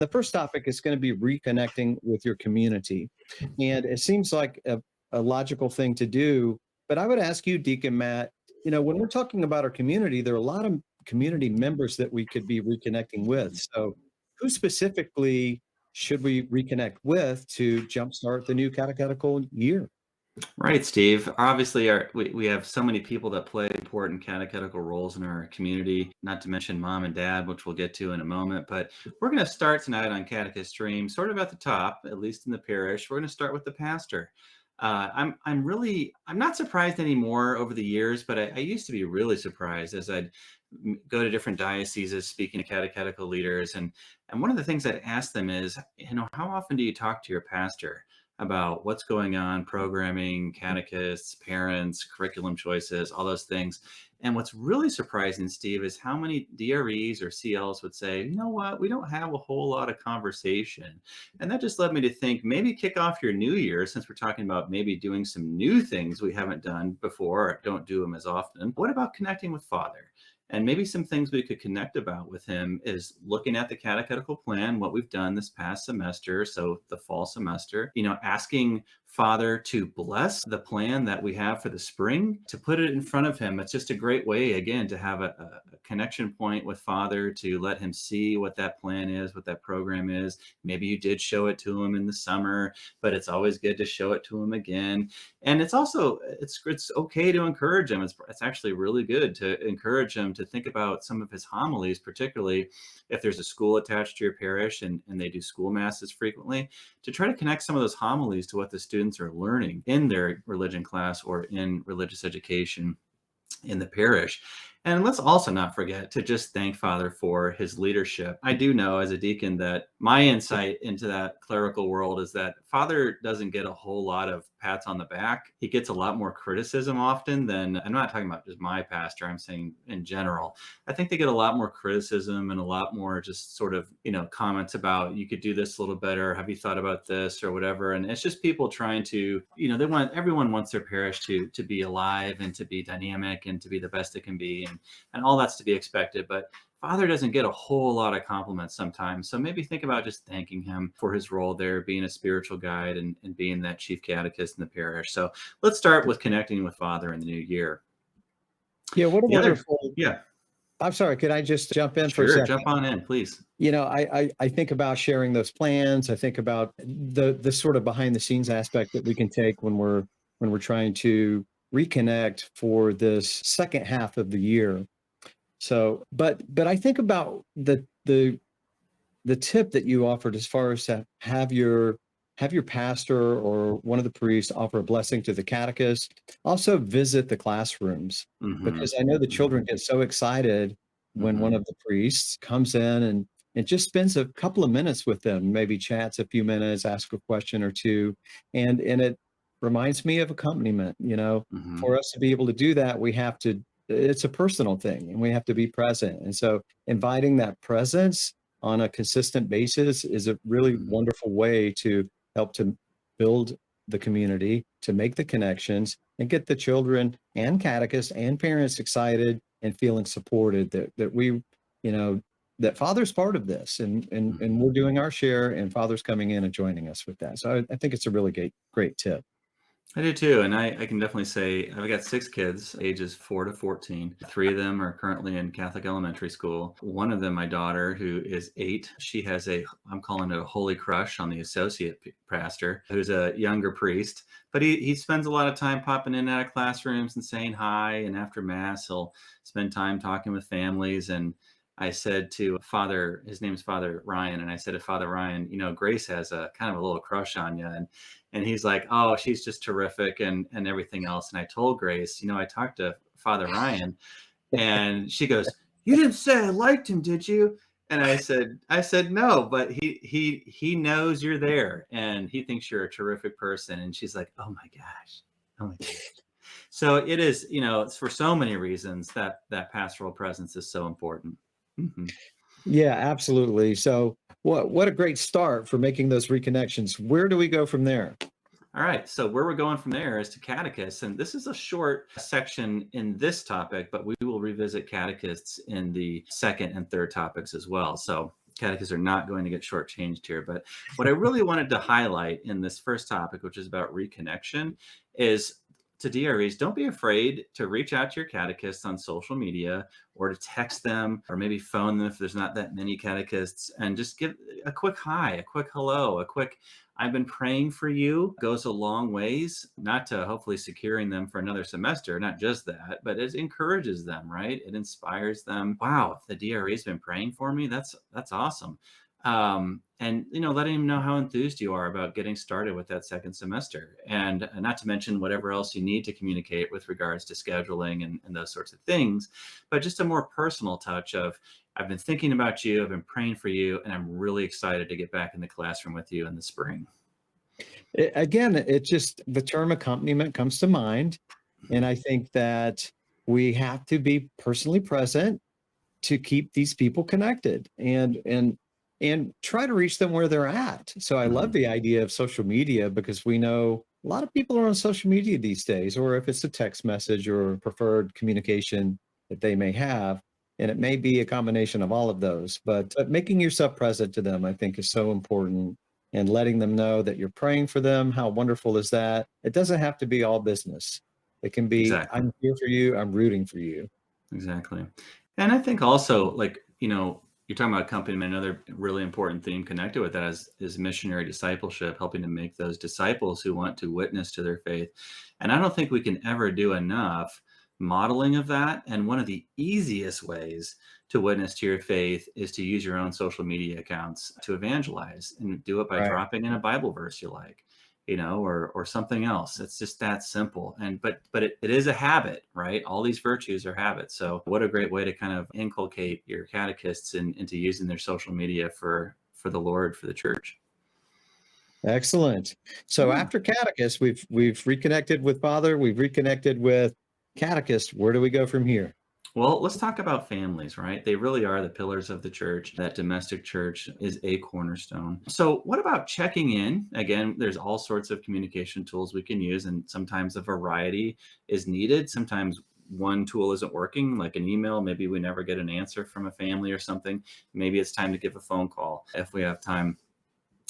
The first topic is going to be reconnecting with your community. And it seems like a logical thing to do. But I would ask you, Deacon Matt, when we're talking about our community, there are a lot of community members that we could be reconnecting with. So who specifically should we reconnect with to jumpstart the new catechetical year? Right, Steve. Obviously, we have so many people that play important catechetical roles in our community, not to mention mom and dad, which we'll get to in a moment. But we're going to start tonight on Catechist Stream, sort of at the top, at least in the parish. We're going to start with the pastor. I'm not surprised anymore over the years, but I used to be really surprised as I'd go to different dioceses speaking to catechetical leaders. And one of the things I'd ask them is, how often do you talk to your pastor about what's going on, programming, catechists, parents, curriculum choices, all those things? And what's really surprising, Steve, is how many DREs or CLs would say, you know what, we don't have a whole lot of conversation. And that just led me to think, maybe kick off your new year, since we're talking about maybe doing some new things we haven't done before or don't do them as often. What about connecting with Father? And maybe some things we could connect about with him is looking at the catechetical plan, what we've done this past semester, so the fall semester, asking Father to bless the plan that we have for the spring, to put it in front of him. It's just a great way, again, to have a connection point with Father, to let him see what that plan is, what that program is. Maybe you did show it to him in the summer, but it's always good to show it to him again. And it's also, it's okay to encourage him. It's actually really good to encourage him to think about some of his homilies, particularly if there's a school attached to your parish and they do school masses frequently, to try to connect some of those homilies to what the students are learning in their religion class or in religious education in the parish. And let's also not forget to just thank Father for his leadership. I do know as a deacon that my insight into that clerical world is that Father doesn't get a whole lot of pats on the back. He gets a lot more criticism often than, I'm not talking about just my pastor, I'm saying in general. I think they get a lot more criticism and a lot more just sort of, comments about, you could do this a little better. Have you thought about this or whatever? And it's just people trying to, everyone wants their parish to be alive and to be dynamic and to be the best it can be. And all that's to be expected. But Father doesn't get a whole lot of compliments sometimes. So maybe think about just thanking him for his role there, being a spiritual guide and being that chief catechist in the parish. So let's start with connecting with Father in the new year. Yeah, what a wonderful. Yeah. I'm sorry, could I just jump in for a Sure, second? jump on in, please. I think about sharing those plans. I think about the sort of behind the scenes aspect that we can take when we're trying to reconnect for this second half of the year. So, but I think about the tip that you offered as far as to have your pastor or one of the priests offer a blessing to the catechist. Also visit the classrooms, because I know the children get so excited when one of the priests comes in and just spends a couple of minutes with them, maybe chats a few minutes, asks a question or two. And it reminds me of accompaniment. For us to be able to do that, it's a personal thing and we have to be present. And so inviting that presence on a consistent basis is a really wonderful way to help to build the community, to make the connections and get the children and catechists and parents excited and feeling supported that we, that Father's part of this and we're doing our share and Father's coming in and joining us with that. So I think it's a really great tip. I do too. And I can definitely say I've got 6 kids, ages 4 to 14. 3 of them are currently in Catholic elementary school. One of them, my daughter, who is 8, she has I'm calling it a holy crush on the associate pastor, who's a younger priest. But he spends a lot of time popping in and out of classrooms and saying hi. And after Mass, he'll spend time talking with families. And I said to Father, his name's Father Ryan, and I said to Father Ryan, Grace has a kind of a little crush on you. And he's like, oh, she's just terrific and everything else. And I told Grace, I talked to Father Ryan, and she goes, you didn't say I liked him, did you? And I said, no, but he knows you're there and he thinks you're a terrific person. And she's like, oh my gosh. So it is, it's for so many reasons that pastoral presence is so important. Mm-hmm. Yeah, absolutely. So what a great start for making those reconnections. Where do we go from there? All right. So where we're going from there is to catechists. And this is a short section in this topic, but we will revisit catechists in the second and third topics as well. So Catechists are not going to get shortchanged here. But what I really wanted to highlight in this first topic, which is about reconnection, is to DREs, don't be afraid to reach out to your catechists on social media or to text them or maybe phone them if there's not that many catechists, and just give a quick hi, a quick hello, a quick I've been praying for you goes a long ways, not to hopefully securing them for another semester, not just that, but it encourages them, right? It inspires them. Wow, the DRE's been praying for me. That's awesome. And letting them know how enthused you are about getting started with that second semester, and not to mention whatever else you need to communicate with regards to scheduling and those sorts of things, but just a more personal touch of I've been thinking about you, I've been praying for you, and I'm really excited to get back in the classroom with you in the spring. Again, it just the term accompaniment comes to mind, and I think that we have to be personally present to keep these people connected and try to reach them where they're at. So I love Mhm. the idea of social media because we know a lot of people are on social media these days, or if it's a text message or preferred communication that they may have. And it may be a combination of all of those, but making yourself present to them, I think, is so important, and letting them know that you're praying for them. How wonderful is that? It doesn't have to be all business. It can be, Exactly. I'm here for you, I'm rooting for you. Exactly. And I think also, like, you're talking about accompaniment. Another really important theme connected with that is missionary discipleship, helping to make those disciples who want to witness to their faith. And I don't think we can ever do enough modeling of that. And one of the easiest ways to witness to your faith is to use your own social media accounts to evangelize, and do it by Right. dropping in a Bible verse you like, or something else. It's just that simple. And but it is a habit, right? All these virtues are habits. So what a great way to kind of inculcate your catechists into using their social media for the Lord, for the church. Excellent. So Yeah. after catechist, we've reconnected with Father, we've reconnected with catechist. Where do we go from here? Well, let's talk about families, right? They really are the pillars of the church. That domestic church is a cornerstone. So, what about checking in? Again, there's all sorts of communication tools we can use, and sometimes a variety is needed. Sometimes one tool isn't working, like an email. Maybe we never get an answer from a family or something. Maybe it's time to give a phone call if we have time.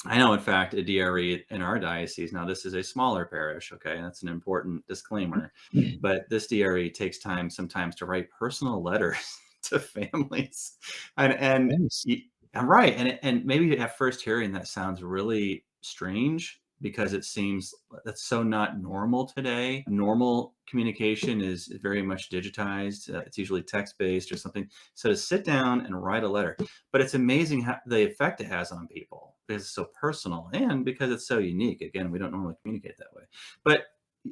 I know, in fact, a DRE in our diocese, now this is a smaller parish, okay? That's an important disclaimer. But this DRE takes time sometimes to write personal letters to families. And Yes. I'm right. And maybe at first hearing that sounds really strange because it seems that's so not normal today. Normal communication is very much digitized. It's usually text based or something. So to sit down and write a letter, but it's amazing how the effect it has on people because it's so personal and because it's so unique. Again, we don't normally communicate that way. But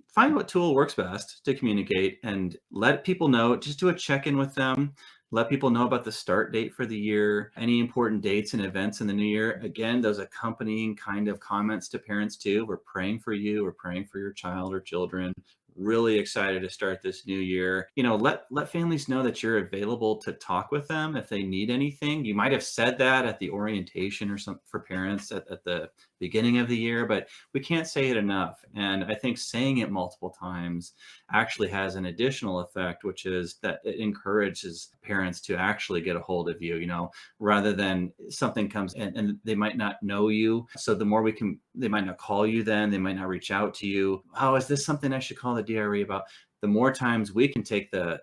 find what tool works best to communicate and let people know. Just do a check-in with them. Let people know about the start date for the year, any important dates and events in the new year. Again, those accompanying kind of comments to parents too. We're praying for you. We're praying for your child or children. Really excited to start this new year. Let families know that you're available to talk with them if they need anything. You might have said that at the orientation or something for parents at the beginning of the year, but we can't say it enough. And I think saying it multiple times actually has an additional effect, which is that it encourages parents to actually get a hold of you, rather than something comes and they might not know you. So the more they might not call you then, they might not reach out to you. Oh, is this something I should call the DRE about? The more times we can take the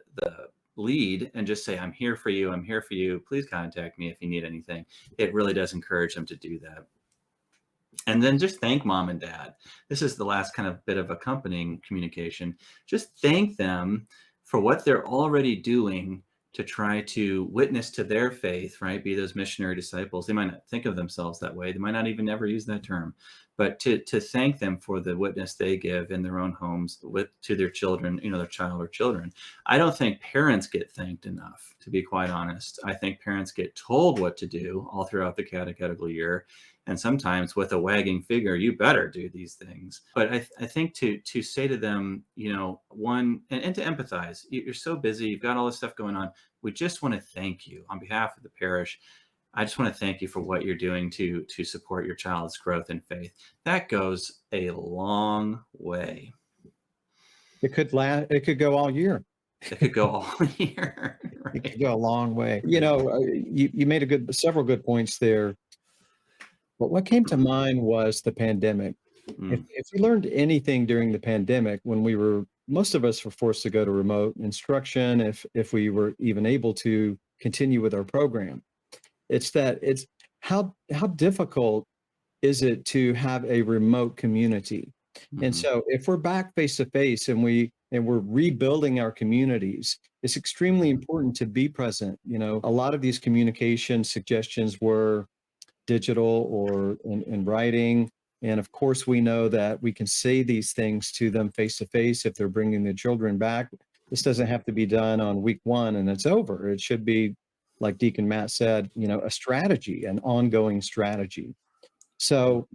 lead and just say, I'm here for you. I'm here for you. Please contact me if you need anything. It really does encourage them to do that. And then just thank mom and dad. This is the last kind of bit of accompanying communication. Just thank them for what they're already doing to try to witness to their faith, right? Be those missionary disciples. They might not think of themselves that way. They might not even ever use that term, but to thank them for the witness they give in their own homes to their children, their child or children. I don't think parents get thanked enough, to be quite honest. I think parents get told what to do all throughout the catechetical year, and sometimes with a wagging finger, you better do these things. But I think to say to them, one, and to empathize. You're so busy, you've got all this stuff going on. We just want to thank you on behalf of the parish. I just want to thank you for what you're doing to support your child's growth in faith. That goes a long way. It could go all year. It could go all year, It could right? go a long way. You made several good points there. But what came to mind was the pandemic. Mm, If we learned anything during the pandemic, when most of us were forced to go to remote instruction, if we were even able to continue with our program, it's how difficult is it to have a remote community? And mhm. so if we're back face to face and we're rebuilding our communities, it's extremely important to be present. A lot of these communication suggestions were digital or in writing. And of course, we know that we can say these things to them face to face if they're bringing the children back. This doesn't have to be done on week one and it's over. It should be, like Deacon Matt said, a strategy, an ongoing strategy. So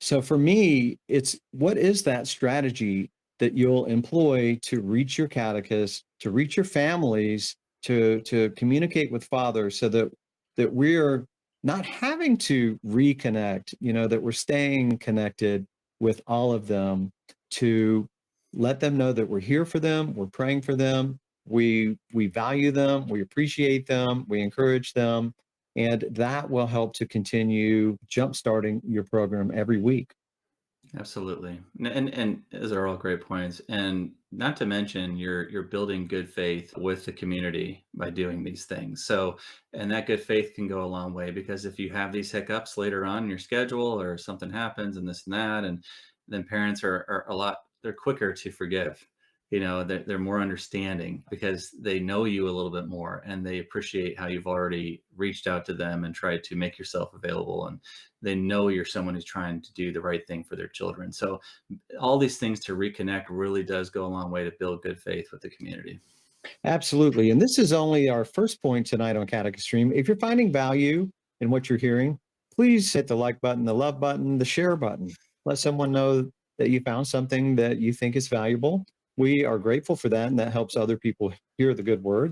so for me, it's what is that strategy that you'll employ to reach your catechist, to reach your families, to communicate with Father, so that we're not having to reconnect, that we're staying connected with all of them, to let them know that we're here for them, we're praying for them, we value them, we appreciate them, we encourage them, and that will help to continue jumpstarting your program every week. Absolutely. And those are all great points. And not to mention you're building good faith with the community by doing these things. So, and that good faith can go a long way, because if you have these hiccups later on in your schedule, or something happens and this and that, and then parents are they're quicker to forgive. They're more understanding because they know you a little bit more, and they appreciate how you've already reached out to them and tried to make yourself available, and they know you're someone who's trying to do the right thing for their children. So all these things to reconnect really does go a long way to build good faith with the community. Absolutely. And this is only our first point tonight on Catechist Stream. If you're finding value in what you're hearing, please hit the like button, the love button, the share button. Let someone know that you found something that you think is valuable. We are grateful for that, and that helps other people hear the good word.